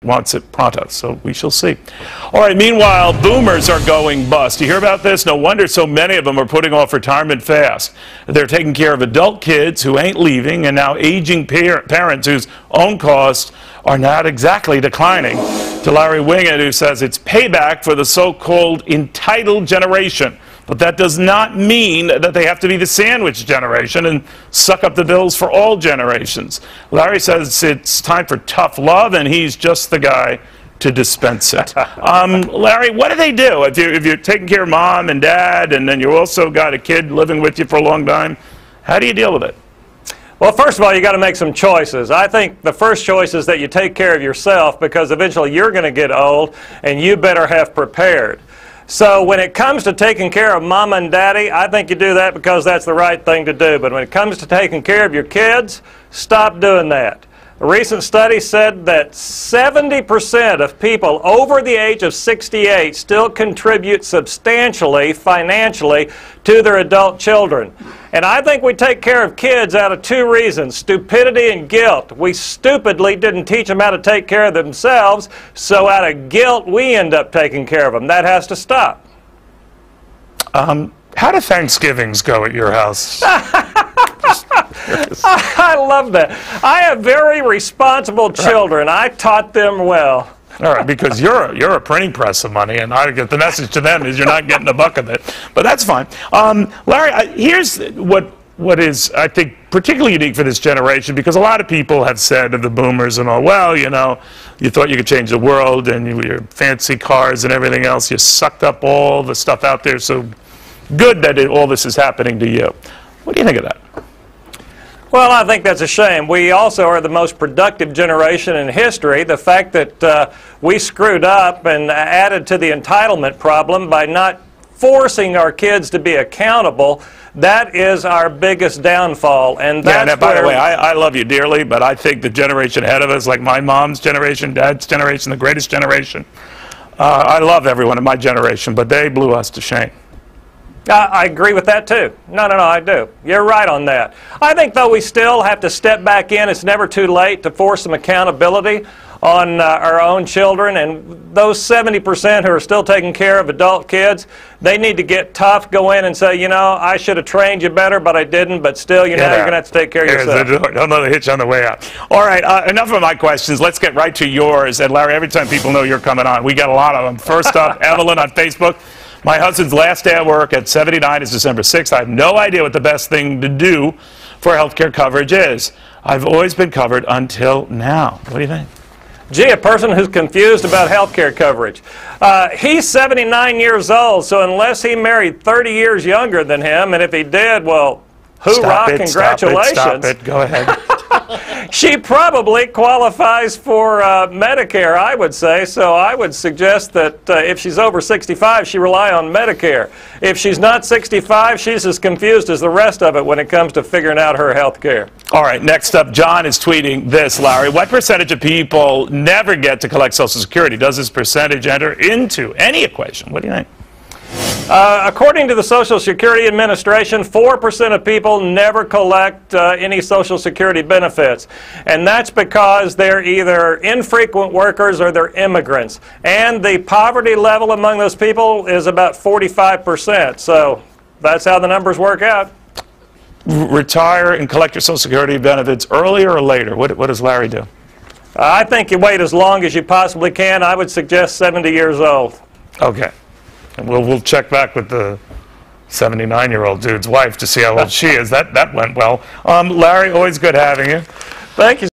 wants it pronto, so we shall see. All right, meanwhile, boomers are going bust. You hear about this? No wonder so many of them are putting off retirement fast. They're taking care of adult kids who ain't leaving, and now aging parents whose own costs are not exactly declining. To Larry Winget, who says it's payback for the so-called entitled generation. But that does not mean that they have to be the sandwich generation and suck up the bills for all generations. Larry says it's time for tough love, and he's just the guy to dispense it. Larry, what do they do if you're taking care of mom and dad, and then you also got a kid living with you for a long time? How do you deal with it? Well, first of all, you got to make some choices. I think the first choice is that you take care of yourself, because eventually you're going to get old, and you better have prepared. So when it comes to taking care of mama and daddy, I think you do that because that's the right thing to do. But when it comes to taking care of your kids, stop doing that. A recent study said that 70% of people over the age of 68 still contribute substantially financially to their adult children. And I think we take care of kids out of two reasons: stupidity and guilt. We stupidly didn't teach them how to take care of themselves, so out of guilt we end up taking care of them. That has to stop. How do Thanksgivings go at your house? I love that. I have very responsible children. I taught them well. All right, because you're a printing press of money, and I get the message to them is you're not getting a buck of it. But that's fine. Larry, here's what is, I think, particularly unique for this generation, because a lot of people have said of the boomers and all, well, you know, you thought you could change the world, and your fancy cars and everything else, you sucked up all the stuff out there, so good that all this is happening to you. What do you think of that? Well, I think that's a shame. We also are the most productive generation in history. The fact that we screwed up and added to the entitlement problem by not forcing our kids to be accountable, that is our biggest downfall. And that's by the way, I love you dearly, but I think the generation ahead of us, like my mom's generation, dad's generation, the greatest generation, I love everyone in my generation, but they blew us to shame. I agree with that too. No, I do. You're right on that. I think, though, we still have to step back in. It's never too late to force some accountability on our own children. And those 70% who are still taking care of adult kids, they need to get tough, go in and say, you know, I should have trained you better, but I didn't. But still, you know, you're going to have to take care of yourself. Another hitch on the way out. All right, enough of my questions. Let's get right to yours. And Larry, every time people know you're coming on, we get a lot of them. First up, Evelyn on Facebook. My husband's last day at work at 79 is December 6th. I have no idea what the best thing to do for health care coverage is. I've always been covered until now. What do you think? Gee, a person who's confused about health care coverage. He's 79 years old, so unless he married 30 years younger than him, and if he did, well, hoorah, congratulations. Stop it. Go ahead. She probably qualifies for Medicare, I would say, so I would suggest that if she's over 65, she rely on Medicare. If she's not 65, she's as confused as the rest of it when it comes to figuring out her health care. All right, next up, John is tweeting this, Larry. What percentage of people never get to collect Social Security? Does this percentage enter into any equation? What do you think? According to the Social Security Administration, 4% of people never collect any Social Security benefits. And that's because they're either infrequent workers or they're immigrants. And the poverty level among those people is about 45%. So that's how the numbers work out. Retire and collect your Social Security benefits earlier or later? What does Larry do? I think you wait as long as you possibly can. I would suggest 70 years old. Okay. And we'll check back with the 79-year-old dude's wife to see how old she is. That went well. Larry, always good having you. Thank you.